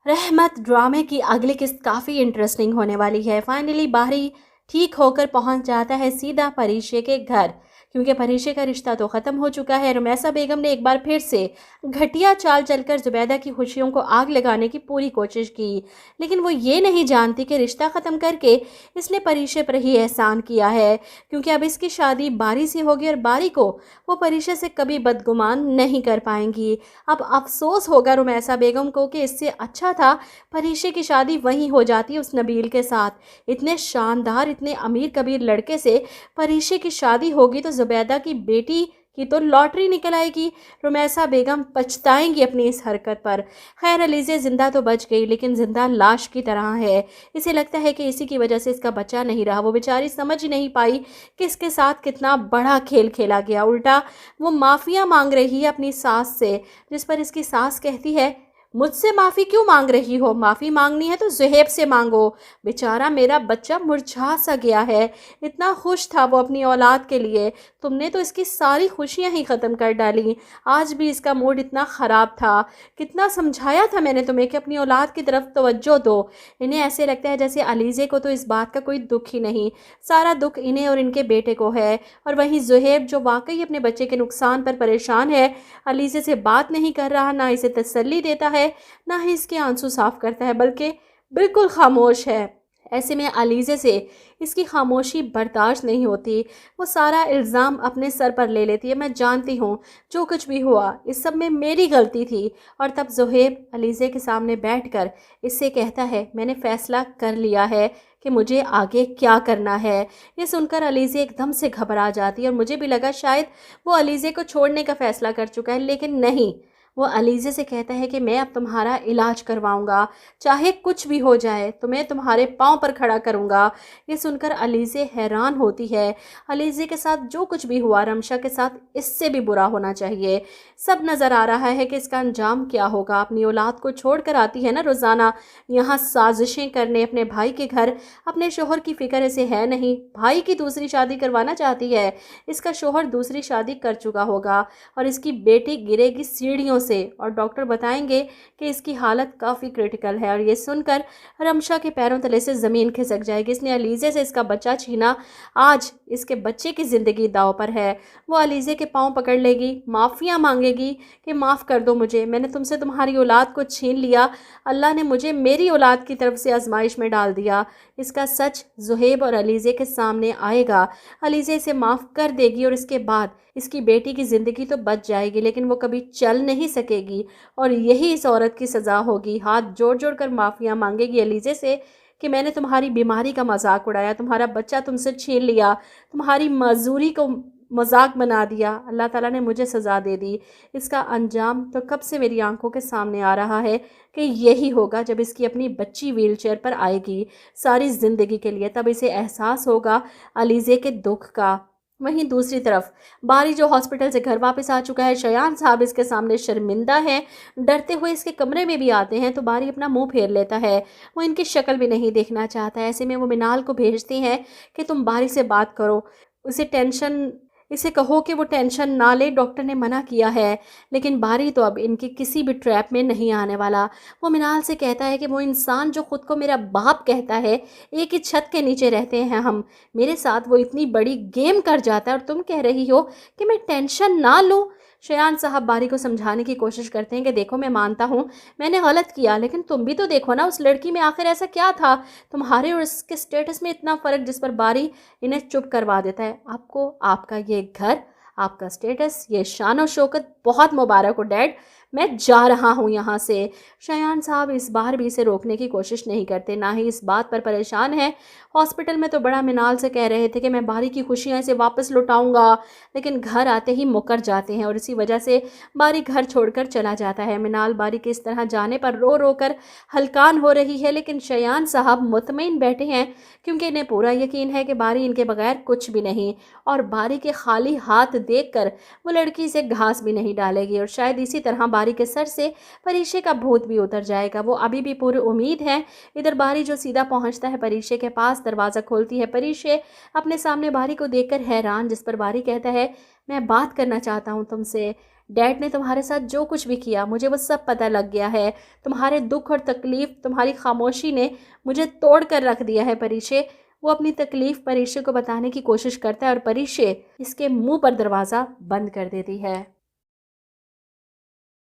रहमत ड्रामे की अगली किस्त काफ़ी इंटरेस्टिंग होने वाली है। फाइनली बाहरी ठीक होकर पहुंच जाता है सीधा परीक्षे के घर, क्योंकि परीक्षे का रिश्ता तो ख़त्म हो चुका है। रुमैसा बेगम ने एक बार फिर से घटिया चाल चलकर जुबैदा की खुशियों को आग लगाने की पूरी कोशिश की, लेकिन वो ये नहीं जानती कि रिश्ता ख़त्म करके इसने परीक्षे पर ही एहसान किया है, क्योंकि अब इसकी शादी बारी से होगी और बारी को वो परीक्षे से कभी बदगुमान नहीं कर पाएंगी। अब अफसोस होगा रुमैसा बेगम को कि इससे अच्छा था परीक्षे की शादी वहीं हो जाती उस नबील के साथ। इतने शानदार, इतने अमीर कबीर लड़के से परीक्षे की शादी होगी तो जुबैदा की बेटी की तो लॉटरी निकल आएगी। रुमैसा बेगम पछताएंगी अपनी इस हरकत पर। खैर, अलीज़े ज़िंदा तो बच गई, लेकिन ज़िंदा लाश की तरह है। इसे लगता है कि इसी की वजह से इसका बच्चा नहीं रहा। वो बेचारी समझ ही नहीं पाई कि इसके साथ कितना बड़ा खेल खेला गया। उल्टा वो माफ़िया मांग रही है अपनी सास से, जिस पर इसकी सास कहती है, मुझसे माफ़ी क्यों मांग रही हो? माफ़ी मांगनी है तो ज़ुहैब से मांगो। बेचारा मेरा बच्चा मुरझा सा गया है। इतना खुश था वो अपनी औलाद के लिए, तुमने तो इसकी सारी खुशियां ही ख़त्म कर डाली। आज भी इसका मूड इतना ख़राब था। कितना समझाया था मैंने तुम्हें कि अपनी औलाद की तरफ तवज्जो दो। इन्हें ऐसे लगता है जैसे अलीज़े को तो इस बात का कोई दुख ही नहीं, सारा दुख इन्हें और इनके बेटे को है। और वहीं ज़ुहैब, जो वाकई अपने बच्चे के नुकसान पर परेशान है, अलीज़े से बात नहीं कर रहा, ना इसे तसल्ली देता है, ना ही इसके आंसू साफ करता है, बल्कि बिल्कुल खामोश है। ऐसे में अलीज़े से इसकी खामोशी बर्दाश्त नहीं होती। वो सारा इल्ज़ाम अपने सर पर ले लेती है। मैं जानती हूँ जो कुछ भी हुआ इस सब में मेरी गलती थी। और तब ज़ुहैब अलीज़े के सामने बैठकर इससे कहता है, मैंने फ़ैसला कर लिया है कि मुझे आगे क्या करना है। ये सुनकर अलीज़े एकदम से घबरा जाती है और मुझे भी लगा शायद वो अलीज़े को छोड़ने का फ़ैसला कर चुका है, लेकिन नहीं। वो अलीज़े से कहता है कि मैं अब तुम्हारा इलाज करवाऊंगा, चाहे कुछ भी हो जाए तो मैं तुम्हारे पाँव पर खड़ा करूंगा। ये सुनकर अलीज़े हैरान होती है। अलीज़े के साथ जो कुछ भी हुआ, रमशा के साथ इससे भी बुरा होना चाहिए। सब नज़र आ रहा है कि इसका अंजाम क्या होगा। अपनी औलाद को छोड़ कर आती है ना रोज़ाना यहाँ साजिशें करने अपने भाई के घर। अपने शोहर की फ़िक्र इसे है नहीं, भाई की दूसरी शादी करवाना चाहती है। इसका शोहर दूसरी शादी कर चुका होगा और इसकी बेटी गिरेगी सीढ़ियों से, और डॉक्टर बताएंगे कि इसकी हालत काफ़ी क्रिटिकल है। और ये सुनकर रमशा के पैरों तले से ज़मीन खिसक जाएगी। इसने अलीज़े से इसका बच्चा छीना, आज इसके बच्चे की ज़िंदगी दांव पर है। वो अलीज़े के पाँव पकड़ लेगी, माफ़िया मांगेगी कि माफ़ कर दो मुझे, मैंने तुमसे तुम्हारी औलाद को छीन लिया, अल्लाह ने मुझे मेरी औलाद की तरफ से आजमाइश में डाल दिया। इसका सच ज़ुहैब और अलीज़े के सामने आएगा। अलीज़े इसे माफ़ कर देगी और इसके बाद इसकी बेटी की ज़िंदगी तो बच जाएगी, लेकिन वो कभी चल नहीं सकेगी। और यही इस औरत की सज़ा होगी। हाथ जोड़ जोड़ कर माफ़िया मांगेगी अलीज़े से कि मैंने तुम्हारी बीमारी का मजाक उड़ाया, तुम्हारा बच्चा तुमसे छीन लिया, तुम्हारी मजदूरी को मजाक बना दिया, अल्लाह ताला ने मुझे सज़ा दे दी। इसका अंजाम तो कब से मेरी आंखों के सामने आ रहा है कि यही होगा जब इसकी अपनी बच्ची व्हीलचेयर पर आएगी सारी ज़िंदगी के लिए, तब इसे एहसास होगा अलीज़े के दुख का। वहीं दूसरी तरफ बारी, जो हॉस्पिटल से घर वापस आ चुका है, शयान साहब इसके सामने शर्मिंदा हैं, डरते हुए इसके कमरे में भी आते हैं तो बारी अपना मुंह फेर लेता है। वो इनकी शक्ल भी नहीं देखना चाहता है। ऐसे में वो मिनाल को भेजती हैं कि तुम बारी से बात करो, इसे कहो कि वो टेंशन ना ले, डॉक्टर ने मना किया है। लेकिन बारी तो अब इनकी किसी भी ट्रैप में नहीं आने वाला। वो मिनाल से कहता है कि वो इंसान जो खुद को मेरा बाप कहता है, एक ही छत के नीचे रहते हैं हम, मेरे साथ वो इतनी बड़ी गेम कर जाता है और तुम कह रही हो कि मैं टेंशन ना लूँ। शयान साहब बारी को समझाने की कोशिश करते हैं कि देखो, मैं मानता हूँ मैंने गलत किया, लेकिन तुम भी तो देखो ना उस लड़की में आखिर ऐसा क्या था, तुम्हारे और उसके स्टेटस में इतना फ़र्क, जिस पर बारी इन्हें चुप करवा देता है। आपको आपका ये घर, आपका स्टेटस, ये शान और शौकत बहुत मुबारक हो डैड, मैं जा रहा हूँ यहाँ से। शयान साहब इस बार भी इसे रोकने की कोशिश नहीं करते, ना ही इस बात पर परेशान है। हॉस्पिटल में तो बड़ा मिनाल से कह रहे थे कि मैं बारी की खुशियाँ इसे वापस लौटाऊंगा, लेकिन घर आते ही मुकर जाते हैं और इसी वजह से बारी घर छोड़कर चला जाता है। मिनाल बारी के इस तरह जाने पर रो रो कर हलकान हो रही है, लेकिन शयान साहब मुतमईन बैठे हैं, क्योंकि इन्हें पूरा यकीन है कि बारी इनके बगैर कुछ भी नहीं, और बारी के खाली हाथ देखकर वो लड़की से घास भी नहीं डालेगी। और शायद इसी तरह बारी के सर से परीक्षे का भूत भी उतर जाएगा। वो अभी भी पूरी उम्मीद है। इधर बारी जो सीधा पहुंचता है परीक्षे के पास, दरवाज़ा खोलती है परीक्षे, अपने सामने बारी को देखकर हैरान, जिस पर बारी कहता है, मैं बात करना चाहता हूँ तुमसे। ڈیڈ نے تمہارے ساتھ جو کچھ بھی کیا مجھے وہ سب پتہ لگ گیا ہے. تمہارے دکھ اور تکلیف، تمہاری خاموشی نے مجھے توڑ کر رکھ دیا ہے پریشے. وہ اپنی تکلیف پریشے کو بتانے کی کوشش کرتا ہے اور پریشے اس کے منہ پر دروازہ بند کر دیتی ہے.